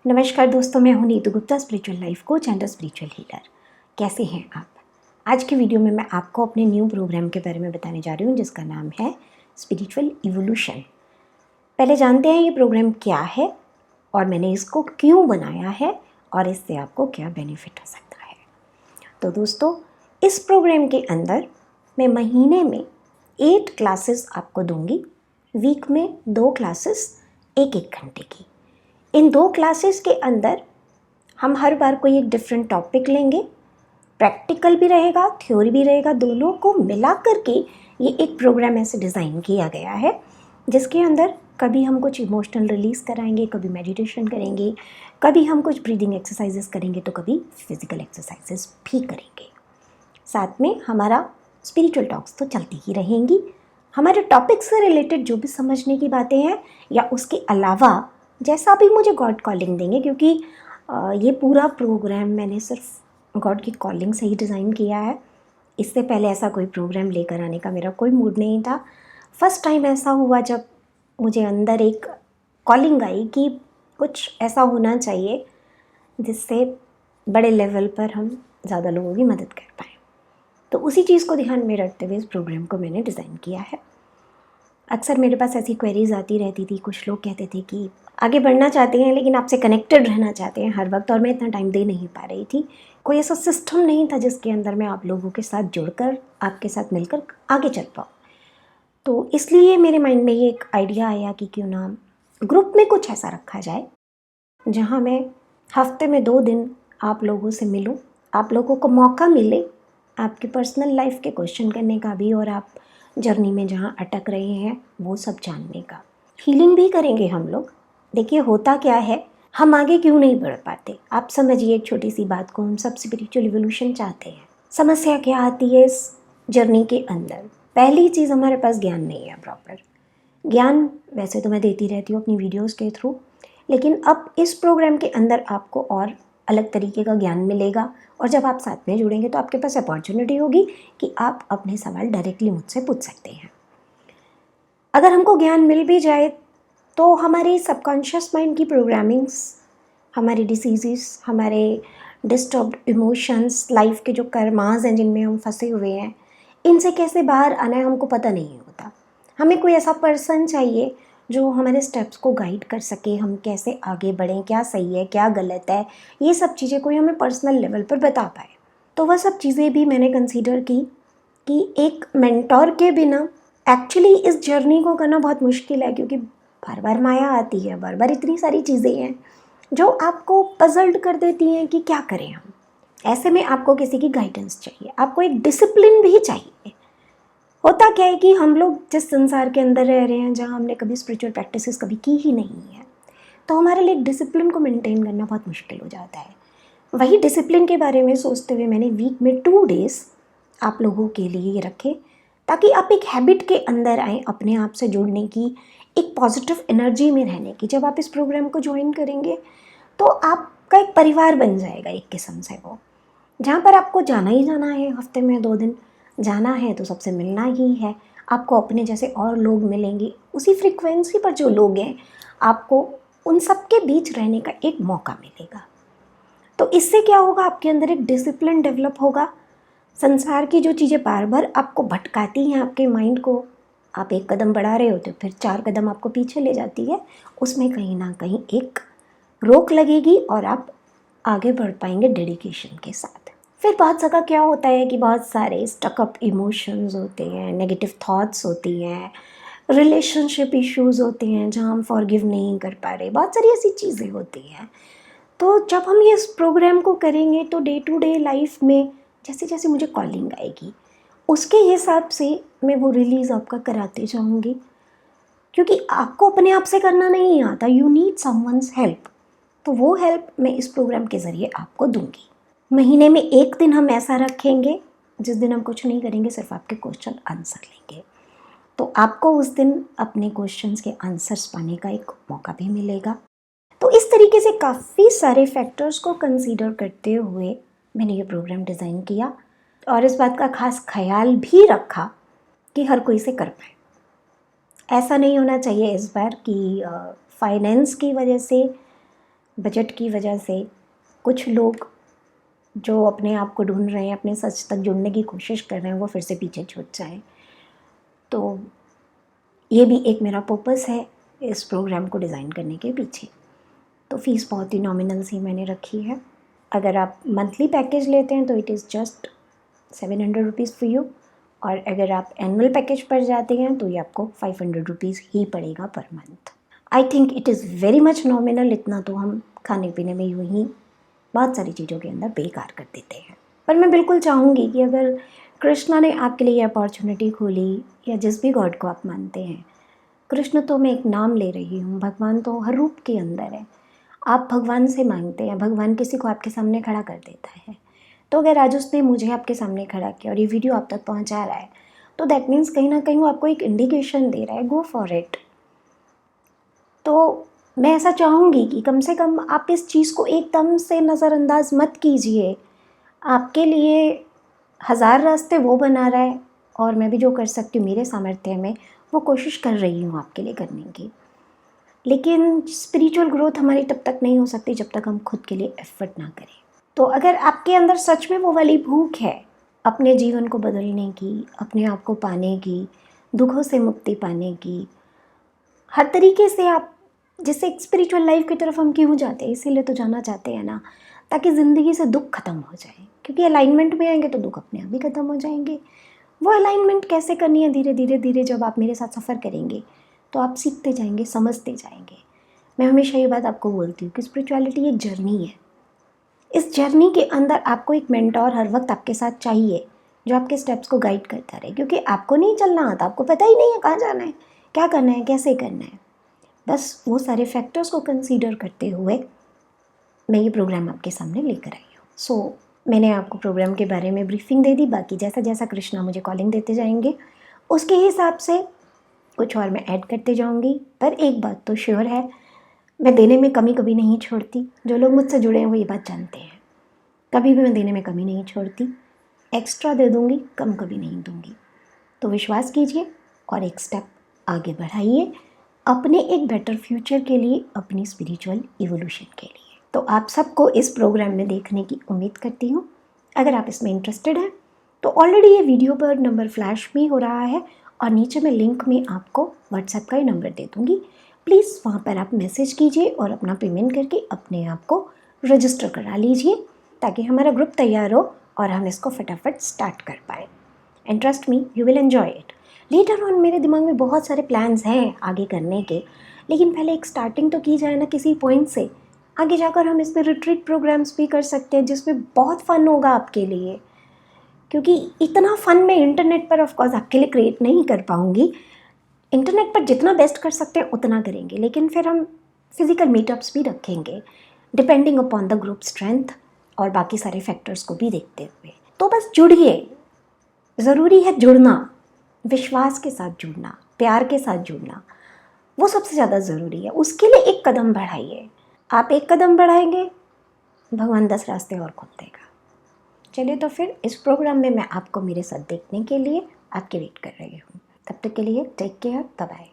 नमस्कार दोस्तों, मैं हूं Neetu Gupta, spiritual life coach and spiritual healer. कैसे हैं आप? आज की वीडियो में मैं आपको अपने न्यू प्रोग्राम के बारे में बताने जा रही हूं जिसका नाम है स्पिरिचुअल इवोल्यूशन। पहले जानते हैं ये प्रोग्राम क्या है और मैंने इसको क्यों बनाया है और इससे आपको क्या बेनिफिट हो सकता है। तो दोस्तों, इस प्रोग्राम के अंदर मैं महीने में 8 क्लासेस आपको दूंगी। वीक में 2 क्लासेस 1-1 घंटे की। इन 2 क्लासेस के अंदर हम हर बार कोई एक डिफरेंट टॉपिक लेंगे। प्रैक्टिकल भी रहेगा, थ्योरी भी रहेगा, दोनों को मिला करके ये एक प्रोग्राम ऐसे डिज़ाइन किया गया है जिसके अंदर कभी हम कुछ इमोशनल रिलीज़ कराएंगे, कभी मेडिटेशन करेंगे, कभी हम कुछ ब्रीदिंग एक्सरसाइजेस करेंगे, तो कभी फिजिकल एक्सरसाइजेस भी करेंगे। साथ में हमारा स्पिरिचुअल टॉक्स तो चलती ही रहेंगी। हमारे टॉपिक से रिलेटेड जो भी समझने की बातें हैं या उसके अलावा जैसा भी मुझे गॉड कॉलिंग देंगे, क्योंकि ये पूरा प्रोग्राम मैंने सिर्फ गॉड की कॉलिंग से ही डिज़ाइन किया है। इससे पहले ऐसा कोई प्रोग्राम लेकर आने का मेरा कोई मूड नहीं था। फर्स्ट टाइम ऐसा हुआ जब मुझे अंदर एक कॉलिंग आई कि कुछ ऐसा होना चाहिए जिससे बड़े लेवल पर हम ज़्यादा लोगों की मदद कर पाएँ। तो उसी चीज़ को ध्यान में रखते हुए इस प्रोग्राम को मैंने डिज़ाइन किया है। अक्सर मेरे पास ऐसी क्वेरीज आती रहती थी। कुछ लोग कहते थे कि आगे बढ़ना चाहते हैं लेकिन आपसे कनेक्टेड रहना चाहते हैं हर वक्त, और मैं इतना टाइम दे नहीं पा रही थी। कोई ऐसा सिस्टम नहीं था जिसके अंदर मैं आप लोगों के साथ जुड़कर, आपके साथ मिलकर आगे चल पाऊँ। तो इसलिए मेरे माइंड में ये एक आइडिया आया कि क्यों ना ग्रुप में कुछ ऐसा रखा जाए जहाँ मैं हफ्ते में 2 दिन आप लोगों से मिलूँ, आप लोगों को मौका मिले आपकी पर्सनल लाइफ के क्वेश्चन करने का भी, और आप जर्नी में जहाँ अटक रहे हैं वो सब जानने का। हीलिंग भी करेंगे हम लोग। देखिए, होता क्या है, हम आगे क्यों नहीं बढ़ पाते? आप समझिए एक छोटी सी बात को, हम सब स्पिरिचुअल इवोल्यूशन चाहते हैं। समस्या क्या आती है इस जर्नी के अंदर? पहली चीज़, हमारे पास ज्ञान नहीं है प्रॉपर। ज्ञान वैसे तो मैं देती रहती हूँ अपनी वीडियोस के थ्रू, लेकिन अब इस प्रोग्राम के अंदर आपको और अलग तरीके का ज्ञान मिलेगा, और जब आप साथ में जुड़ेंगे तो आपके पास अपॉर्चुनिटी होगी कि आप अपने सवाल डायरेक्टली मुझसे पूछ सकते हैं। अगर हमको ज्ञान मिल भी जाए तो हमारी सबकॉन्शियस माइंड की प्रोग्रामिंग्स, हमारी डिसीज़, हमारे डिस्टर्ब्ड इमोशंस, लाइफ के जो कर्मास हैं जिनमें हम फंसे हुए हैं, इनसे कैसे बाहर आना है हमको पता नहीं होता। हमें कोई ऐसा पर्सन चाहिए जो हमारे स्टेप्स को गाइड कर सके, हम कैसे आगे बढ़ें, क्या सही है क्या गलत है, ये सब चीज़ें कोई हमें पर्सनल लेवल पर बता पाए। तो वह सब चीज़ें भी मैंने कंसीडर की कि एक मेंटोर के बिना एक्चुअली इस जर्नी को करना बहुत मुश्किल है, क्योंकि बार बार माया आती है, बार बार इतनी सारी चीज़ें हैं जो आपको पजल्ड कर देती हैं कि क्या करें हम। ऐसे में आपको किसी की गाइडेंस चाहिए, आपको एक डिसिप्लिन भी चाहिए। होता क्या है कि हम लोग जिस संसार के अंदर रह रहे हैं, जहाँ हमने कभी स्पिरिचुअल प्रैक्टिसेस कभी की ही नहीं है, तो हमारे लिए डिसिप्लिन को मेंटेन करना बहुत मुश्किल हो जाता है। वही डिसिप्लिन के बारे में सोचते हुए मैंने वीक में 2 डेज़ आप लोगों के लिए ये रखे, ताकि आप एक हैबिट के अंदर आएँ अपने आप से जुड़ने की, एक पॉजिटिव एनर्जी में रहने की। जब आप इस प्रोग्राम को ज्वाइन करेंगे तो आपका एक परिवार बन जाएगा एक किस्म से वो, जहाँ पर आपको जाना ही जाना है। हफ्ते में 2 दिन जाना है तो सबसे मिलना ही है। आपको अपने जैसे और लोग मिलेंगे, उसी फ्रीक्वेंसी पर जो लोग हैं, आपको उन सब के बीच रहने का एक मौका मिलेगा। तो इससे क्या होगा, आपके अंदर एक डिसिप्लिन डेवलप होगा। संसार की जो चीज़ें बार बार आपको भटकाती हैं आपके माइंड को, आप एक कदम बढ़ा रहे होते हो फिर 4 कदम आपको पीछे ले जाती है, उसमें कहीं ना कहीं एक रोक लगेगी और आप आगे बढ़ पाएंगे डेडिकेशन के साथ। फिर बहुत जगह क्या होता है कि बहुत सारे स्टकअप इमोशंस होते हैं, नेगेटिव थॉट्स होती हैं, रिलेशनशिप इश्यूज होते हैं जहाँ हम फॉरगिव नहीं कर पा रहे, बहुत सारी ऐसी चीज़ें होती हैं। तो जब हम ये इस प्रोग्राम को करेंगे तो डे टू डे लाइफ में जैसे जैसे मुझे कॉलिंग आएगी उसके हिसाब से मैं वो रिलीज़ आपका कराते जाऊँगी, क्योंकि आपको अपने आप से करना नहीं आता, यू नीड समवन्स हेल्प। तो वो हेल्प मैं इस प्रोग्राम के ज़रिए आपको दूंगी। महीने में 1 दिन हम ऐसा रखेंगे जिस दिन हम कुछ नहीं करेंगे, सिर्फ आपके क्वेश्चन आंसर लेंगे। तो आपको उस दिन अपने क्वेश्चंस के आंसर्स पाने का एक मौका भी मिलेगा। तो इस तरीके से काफ़ी सारे फैक्टर्स को कंसीडर करते हुए मैंने ये प्रोग्राम डिज़ाइन किया, और इस बात का खास ख्याल भी रखा कि हर कोई से कर पाए। ऐसा नहीं होना चाहिए इस बार कि फाइनेंस की वजह से बजट की वजह से कुछ लोग जो अपने आप को ढूंढ रहे हैं, अपने सच तक जुड़ने की कोशिश कर रहे हैं, वो फिर से पीछे छूट जाएं। तो ये भी एक मेरा पर्पस है इस प्रोग्राम को डिज़ाइन करने के पीछे। तो फ़ीस बहुत ही नॉमिनल सी मैंने रखी है। अगर आप मंथली पैकेज लेते हैं तो it is just 700 rupees for you, और अगर आप एनुअल पैकेज पर जाते हैं तो ये आपको 500 रुपीज़ ही पड़ेगा per month. I think it is very much nominal. इतना तो हम खाने पीने में यूँ ही बहुत सारी चीज़ों के अंदर बेकार कर देते हैं। पर मैं बिल्कुल चाहूँगी कि अगर कृष्णा ने आपके लिए ये अपॉर्चुनिटी खोली, या जिस भी गॉड को आप मानते हैं, कृष्ण तो मैं एक नाम ले रही हूँ, भगवान तो हर रूप के अंदर है। आप भगवान से मांगते हैं, भगवान किसी को आपके सामने खड़ा कर देता है। तो अगर आज उसने मुझे आपके सामने खड़ा किया और ये वीडियो आप तक पहुँचा रहा है, तो दैट मीन्स कहीं ना कहीं वो आपको एक इंडिकेशन दे रहा है, गो फॉर इट। तो मैं ऐसा चाहूँगी कि कम से कम आप इस चीज़ को एकदम से नज़रअंदाज मत कीजिए। आपके लिए 1000 रास्ते वो बना रहा है, और मैं भी जो कर सकती हूँ मेरे सामर्थ्य में वो कोशिश कर रही हूँ आपके लिए करने की। लेकिन स्पिरिचुअल ग्रोथ हमारी तब तक नहीं हो सकती जब तक हम खुद के लिए एफर्ट ना करें। तो अगर आपके अंदर सच में वो वाली भूख है अपने जीवन को बदलने की, अपने आप को पाने की, दुखों से मुक्ति पाने की, हर तरीके से आप, जैसे एक स्पिरिचुअल लाइफ की तरफ हम क्यों जाते हैं, इसीलिए तो जाना चाहते हैं ना, ताकि ज़िंदगी से दुख खत्म हो जाए। क्योंकि अलाइनमेंट में आएंगे तो दुख अपने आप ही खत्म हो जाएंगे। वो अलाइनमेंट कैसे करनी है, धीरे धीरे धीरे जब आप मेरे साथ सफ़र करेंगे तो आप सीखते जाएंगे, समझते जाएंगे। मैं हमेशा ये बात आपको बोलती हूँ कि स्पिरिचुअलिटी एक जर्नी है। इस जर्नी के अंदर आपको एक मेंटोर हर वक्त आपके साथ चाहिए, जो आपके स्टेप्स को गाइड करता रहे। क्योंकि आपको नहीं चलना आता, आपको पता ही नहीं है कहाँ जाना है, क्या करना है, कैसे करना है। बस वो सारे फैक्टर्स को कंसीडर करते हुए मैं ये प्रोग्राम आपके सामने लेकर आई हूँ। सो मैंने आपको प्रोग्राम के बारे में ब्रीफिंग दे दी। बाकी जैसा जैसा कृष्णा मुझे कॉलिंग देते जाएंगे उसके हिसाब से कुछ और मैं ऐड करते जाऊँगी। पर एक बात तो श्योर है, मैं देने में कमी कभी नहीं छोड़ती। जो लोग मुझसे जुड़े हैं वो ये बात जानते हैं, कभी भी मैं देने में कमी नहीं छोड़ती। एक्स्ट्रा दे दूँगी, कम कभी नहीं दूँगी। तो विश्वास कीजिए और एक स्टेप आगे बढ़ाइए अपने एक बेटर फ्यूचर के लिए, अपनी स्पिरिचुअल इवोल्यूशन के लिए। तो आप सबको इस प्रोग्राम में देखने की उम्मीद करती हूँ। अगर आप इसमें इंटरेस्टेड हैं तो ऑलरेडी ये वीडियो पर नंबर फ्लैश भी हो रहा है, और नीचे मैं लिंक में आपको व्हाट्सएप का ही नंबर दे दूँगी। प्लीज़ वहाँ पर आप मैसेज कीजिए और अपना पेमेंट करके अपने आप को रजिस्टर करा लीजिए, ताकि हमारा ग्रुप तैयार हो और हम इसको फटाफट स्टार्ट कर पाएँ। And trust me, you will enjoy it. Later on मेरे दिमाग में बहुत सारे प्लान्स हैं आगे करने के, लेकिन पहले एक स्टार्टिंग तो की जाए ना किसी पॉइंट से। आगे जाकर हम इसमें रिट्रीट प्रोग्राम्स भी कर सकते हैं, जिसमें बहुत फ़न होगा आपके लिए। क्योंकि इतना फ़न मैं इंटरनेट पर ऑफ कोर्स आपके लिए क्रिएट नहीं कर पाऊँगी। इंटरनेट पर जितना बेस्ट कर सकते हैं उतना करेंगे, लेकिन फिर हम फिज़िकल मीटअप्स भी रखेंगे, depending upon the group strength और बाकी सारे फैक्टर्स को भी देखते हुए। तो बस जुड़िए, ज़रूरी है जुड़ना, विश्वास के साथ जुड़ना, प्यार के साथ जुड़ना, वो सबसे ज़्यादा ज़रूरी है। उसके लिए एक कदम बढ़ाइए। आप एक कदम बढ़ाएंगे, भगवान 10 रास्ते और खोल देगा। चलिए, तो फिर इस प्रोग्राम में मैं आपको मेरे साथ देखने के लिए आपके वेट कर रही हूँ। तब तक के लिए टेक केयर, बाय बाय।